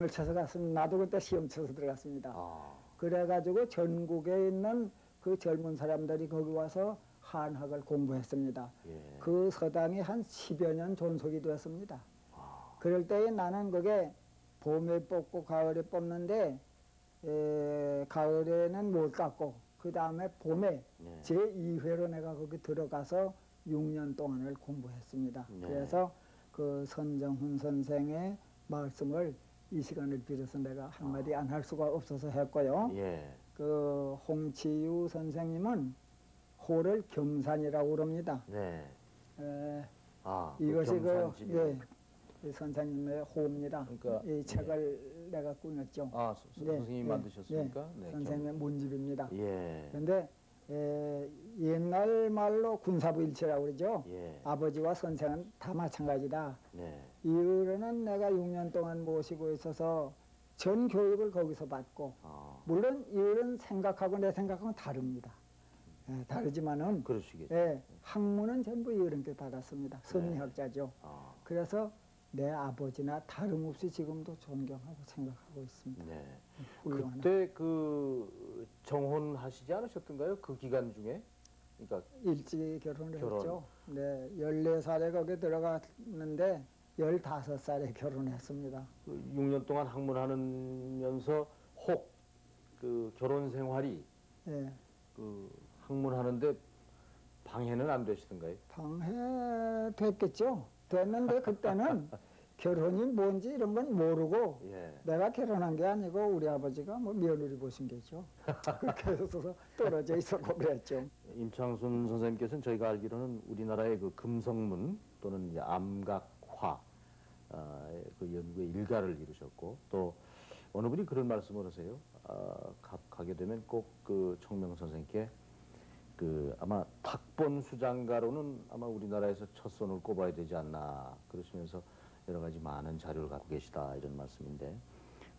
을 쳐서 갔습니다. 나도 그때 시험 쳐서 들어갔습니다. 아, 그래가지고 전국에 있는 그 젊은 사람들이 거기 와서 한학을 공부했습니다. 예. 그 서당이 한 10여 년 존속이 되었습니다. 아, 그럴 때에 나는 그게 봄에 뽑고 가을에 뽑는데 가을에는 못 갔고 그 다음에 봄에 네. 제2회로 내가 거기 들어가서 6년 동안을 공부했습니다. 네. 그래서 그 선정훈 선생의 말씀을 이 시간을 빌어서 내가 한마디 안 할 수가 없어서 했고요. 예. 그 홍치유 선생님은 호를 경산이라고 그럽니다. 네. 아, 이것이 경산집이. 이 선생님의 호입니다. 그러니까, 이 책을 내가 꾸몄죠. 아, 선생님이 만드셨습니까? 네, 선생님의 문집입니다. 예. 그런데 옛날 말로 군사부일체라고 그러죠. 예. 아버지와 선생은 다 마찬가지다. 네. 이후로는 내가 6년 동안 모시고 있어서 전 교육을 거기서 받고, 아, 물론 이런 생각하고 내 생각하고는 다릅니다. 다르지만은 그러시겠죠. 학문은 전부 이렇게 받았습니다. 성리학자죠. 아, 그래서 내 아버지나 다름없이 지금도 존경하고 생각하고 있습니다. 네. 훌륭한 그때 그 정혼하시지 않으셨던가요? 그 기간 중에? 그러니까 일찍 결혼을 결혼. 했죠. 네, 14살에 거기 들어갔는데 15살에 결혼했습니다. 그 6년 동안 학문하면서 혹 그 결혼 생활이 예, 그 학문하는데 방해는 안 되시던가요? 방해됐겠죠. 됐는데 그때는 결혼이 뭔지 이런 건 모르고 예. 내가 결혼한 게 아니고 우리 아버지가 뭐 며느리 보신 게죠. 그렇게 해서 떨어져 있었고 그랬죠. 임창순 선생님께서는 저희가 알기로는 우리나라의 그 금성문 또는 이제 암각화 그 연구의 일가를 이루셨고 또 어느 분이 그런 말씀을 하세요. 가게 되면 꼭 그 청명 선생님께 그 아마 탁본 수장가로는 아마 우리나라에서 첫 손을 꼽아야 되지 않나 그러시면서 여러 가지 많은 자료를 갖고 계시다 이런 말씀인데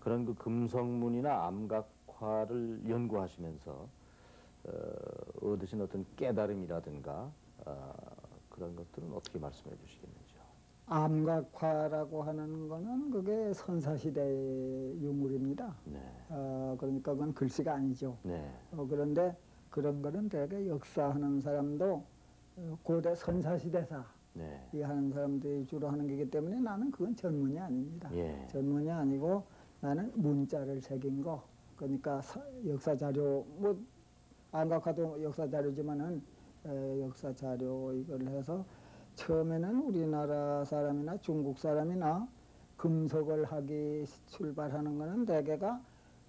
그런 그 금성문이나 암각화를 연구하시면서 얻으신 어떤 깨달음이라든가 그런 것들은 어떻게 말씀해 주시겠는지요? 암각화라고 하는 거는 그게 선사시대의 유물입니다. 네. 그러니까 그건 글씨가 아니죠. 네. 그런데 그런 거는 되게 역사하는 사람도 고대 선사시대사 네. 이 하는 사람들이 주로 하는 거기 때문에 나는 그건 전문이 아닙니다. 예. 전문이 아니고 나는 문자를 새긴 거 그러니까 역사 자료 뭐 암각화도 역사 자료지만은 역사 자료 이걸 해서 처음에는 우리나라 사람이나 중국 사람이나 금속을 하기 출발하는 거는 대개가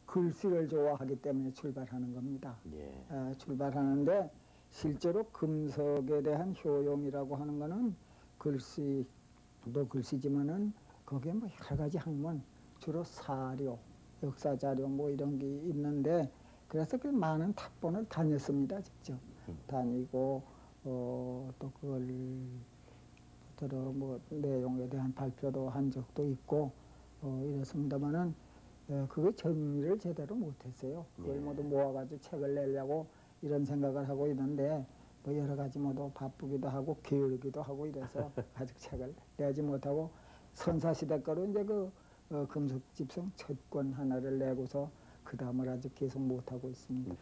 글씨를 좋아하기 때문에 출발하는 겁니다. 예. 출발하는데 실제로 금속에 대한 효용이라고 하는 거는 글씨도 글씨지만은 거기에 뭐 여러 가지 학문 주로 사료, 역사 자료 뭐 이런 게 있는데 그래서 그 많은 탁본을 다녔습니다. 직접 다니고 또 그걸 들어 뭐 내용에 대한 발표도 한 적도 있고 이랬습니다만은 그게 정리를 제대로 못했어요. 그걸 예. 모두 모아가지고 책을 내려고 이런 생각을 하고 있는데 뭐 여러 가지 모두 바쁘기도 하고 게으르기도 하고 이래서 아직 책을 내지 못하고 선사시대 거로 이제 그 금속집성 첫 권 하나를 내고서 그 다음을 아직 계속 못하고 있습니다.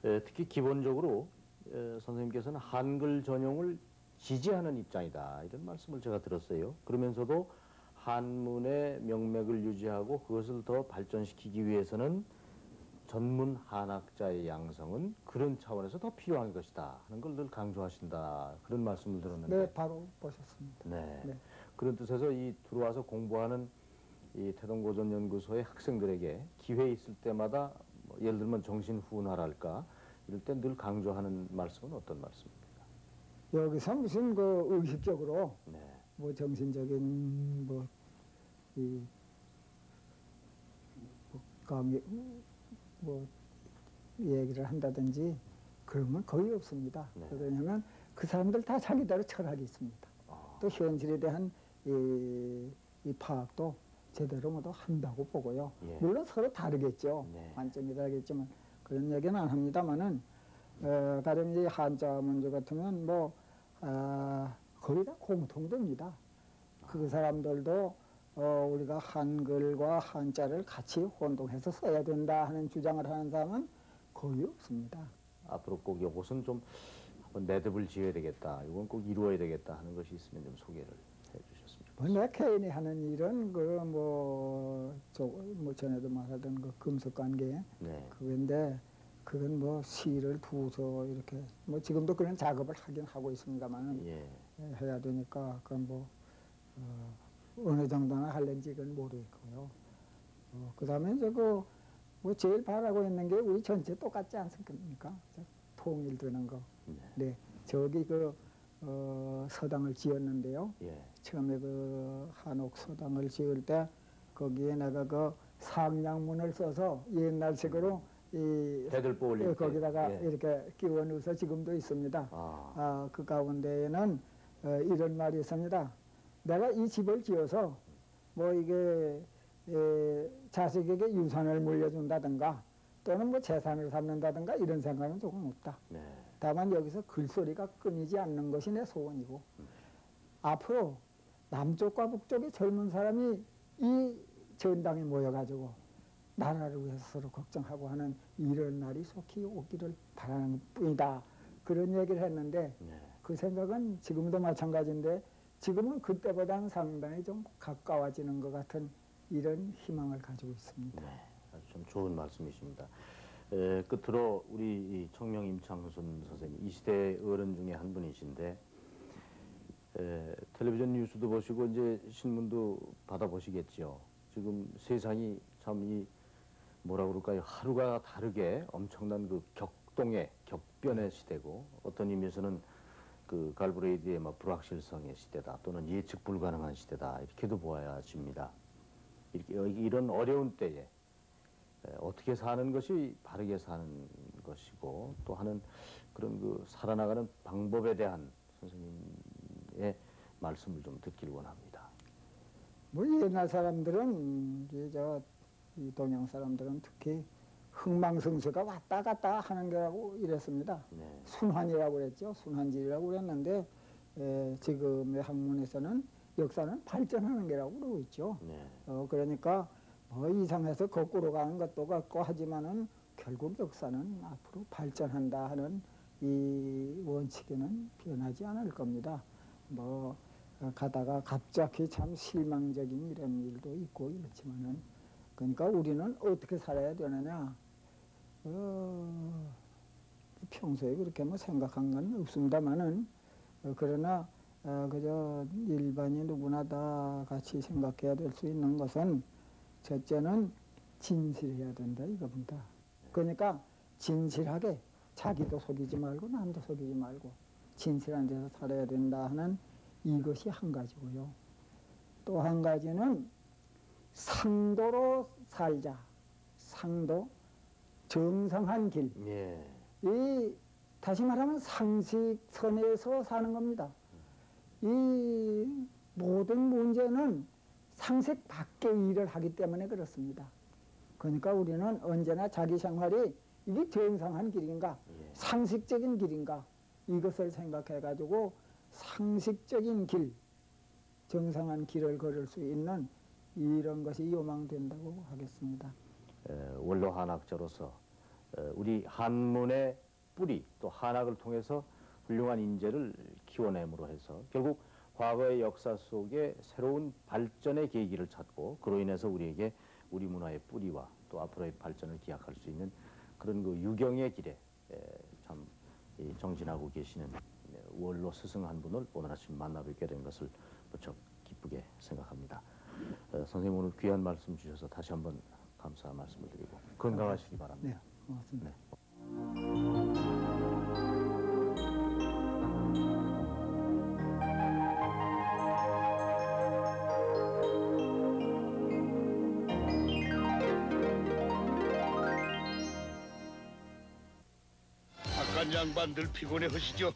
특히 기본적으로 선생님께서는 한글 전용을 지지하는 입장이다 이런 말씀을 제가 들었어요. 그러면서도 한문의 명맥을 유지하고 그것을 더 발전시키기 위해서는 전문 한학자의 양성은 그런 차원에서 더 필요한 것이다 하는 걸 늘 강조하신다 그런 말씀을 들었는데 네, 바로 보셨습니다. 네. 네. 그런 뜻에서 이 들어와서 공부하는 이 태동고전연구소의 학생들에게 기회 있을 때마다 뭐 예를 들면 정신훈화랄까 이럴 때 늘 강조하는 말씀은 어떤 말씀입니까? 여기서 무슨 그 의식적으로 네. 뭐 정신적인 강의 뭐 얘기를 한다든지 그런 건 거의 없습니다. 네. 왜냐하면 그 사람들 다 자기대로 철학이 있습니다. 또 현실에 대한 이 파악도 제대로 모두 한다고 보고요. 예. 물론 서로 다르겠죠. 네. 관점이 다르겠지만 그런 얘기는 안 합니다만은 가령 이제 한자 문제 같으면 뭐 거의 다 공통됩니다. 그 사람들도 우리가 한글과 한자를 같이 혼동해서 써야 된다 하는 주장을 하는 사람은 거의 없습니다. 앞으로 꼭 이것은 좀 한번 매듭을 지어야 되겠다. 이건 꼭 이루어야 되겠다 하는 것이 있으면 좀 소개를 해주셨습니다. 내 개인이 하는 일은 전에도 말하던 그 금속관계 네. 그건데 그건 뭐 시를 두서 이렇게 지금도 그런 작업을 하긴 하고 있습니다만은 예. 해야 되니까 그건 어느 정도나 할는지 그건 모르겠고요. 그다음에 이제 제일 바라고 있는 게 우리 전체 똑같지 않습니까? 통일되는 거. 네. 네, 저기 서당을 지었는데요. 예. 처음에 한옥 서당을 지을 때 거기에 내가 상량문을 써서 옛날식으로 대들보 올릴 때. 거기다가 예. 이렇게 끼워 넣어서 지금도 있습니다. 그 가운데에는 이런 말이 있습니다. 내가 이 집을 지어서 이게 자식에게 유산을 물려준다든가 또는 재산을 삼는다든가 이런 생각은 조금 없다. 네. 다만 여기서 글소리가 끊이지 않는 것이 내 소원이고 앞으로 남쪽과 북쪽의 젊은 사람이 이 전당에 모여가지고 나라를 위해서 서로 걱정하고 하는 이런 날이 속히 오기를 바라는 뿐이다. 그런 얘기를 했는데 네. 그 생각은 지금도 마찬가지인데 지금은 그때보다는 상당히 좀 가까워지는 것 같은 이런 희망을 가지고 있습니다. 네. 아주 좀 좋은 말씀이십니다. 끝으로 우리 이 청명 임창순 선생님, 이 시대의 어른 중에 한 분이신데 텔레비전 뉴스도 보시고 이제 신문도 받아보시겠죠. 지금 세상이 참 뭐라 그럴까요? 하루가 다르게 엄청난 그 격변의 시대고 어떤 의미에서는 그 갈브레이드의 불확실성의 시대다 또는 예측 불가능한 시대다 이렇게도 보아집니다. 이런 어려운 때에 어떻게 사는 것이 바르게 사는 것이고 또 하는 그런 살아나가는 방법에 대한 선생님의 말씀을 좀 듣길 원합니다. 옛날 사람들은 이 동양 사람들은 특히 흥망성쇠가 왔다 갔다 하는 거라고 이랬습니다. 네. 순환이라고 그랬죠. 순환질이라고 그랬는데 지금의 학문에서는 역사는 발전하는 게라고 그러고 있죠. 네. 그러니까 이상해서 거꾸로 가는 것도 같고 하지만은 결국 역사는 앞으로 발전한다 하는 이 원칙에는 변하지 않을 겁니다. 가다가 갑자기 참 실망적인 이런 일도 있고 이렇지만은 그러니까 우리는 어떻게 살아야 되느냐? 평소에 그렇게 생각한 건 없습니다만은 그러나 그저 일반이 누구나 다 같이 생각해야 될 수 있는 것은 첫째는 진실해야 된다 이겁니다. 그러니까 진실하게 자기도 속이지 말고 남도 속이지 말고 진실한 데서 살아야 된다 하는 이것이 한 가지고요. 또 한 가지는 상도로 살자. 상도, 정상한 길. 예. 다시 말하면 상식선에서 사는 겁니다. 이 모든 문제는 상식 밖의 일을 하기 때문에 그렇습니다. 그러니까 우리는 언제나 자기 생활이 이게 정상한 길인가, 상식적인 길인가 이것을 생각해가지고 상식적인 길, 정상한 길을 걸을 수 있는 이런 것이 요망된다고 하겠습니다. 원로 한학자로서 우리 한문의 뿌리 또 한학을 통해서 훌륭한 인재를 키워냄으로 해서 결국 과거의 역사 속에 새로운 발전의 계기를 찾고 그로 인해서 우리에게 우리 문화의 뿌리와 또 앞으로의 발전을 기약할 수 있는 그런 유경의 길에 참 정진하고 계시는 원로 스승 한 분을 오늘 아침 만나 뵙게 된 것을 무척 기쁘게 생각합니다. 선생님 오늘 귀한 말씀 주셔서 다시 한번 감사 말씀을 드리고 건강하시기 바랍니다. 네, 고맙습니다. 네. 악한 양반들 피곤해 하시죠?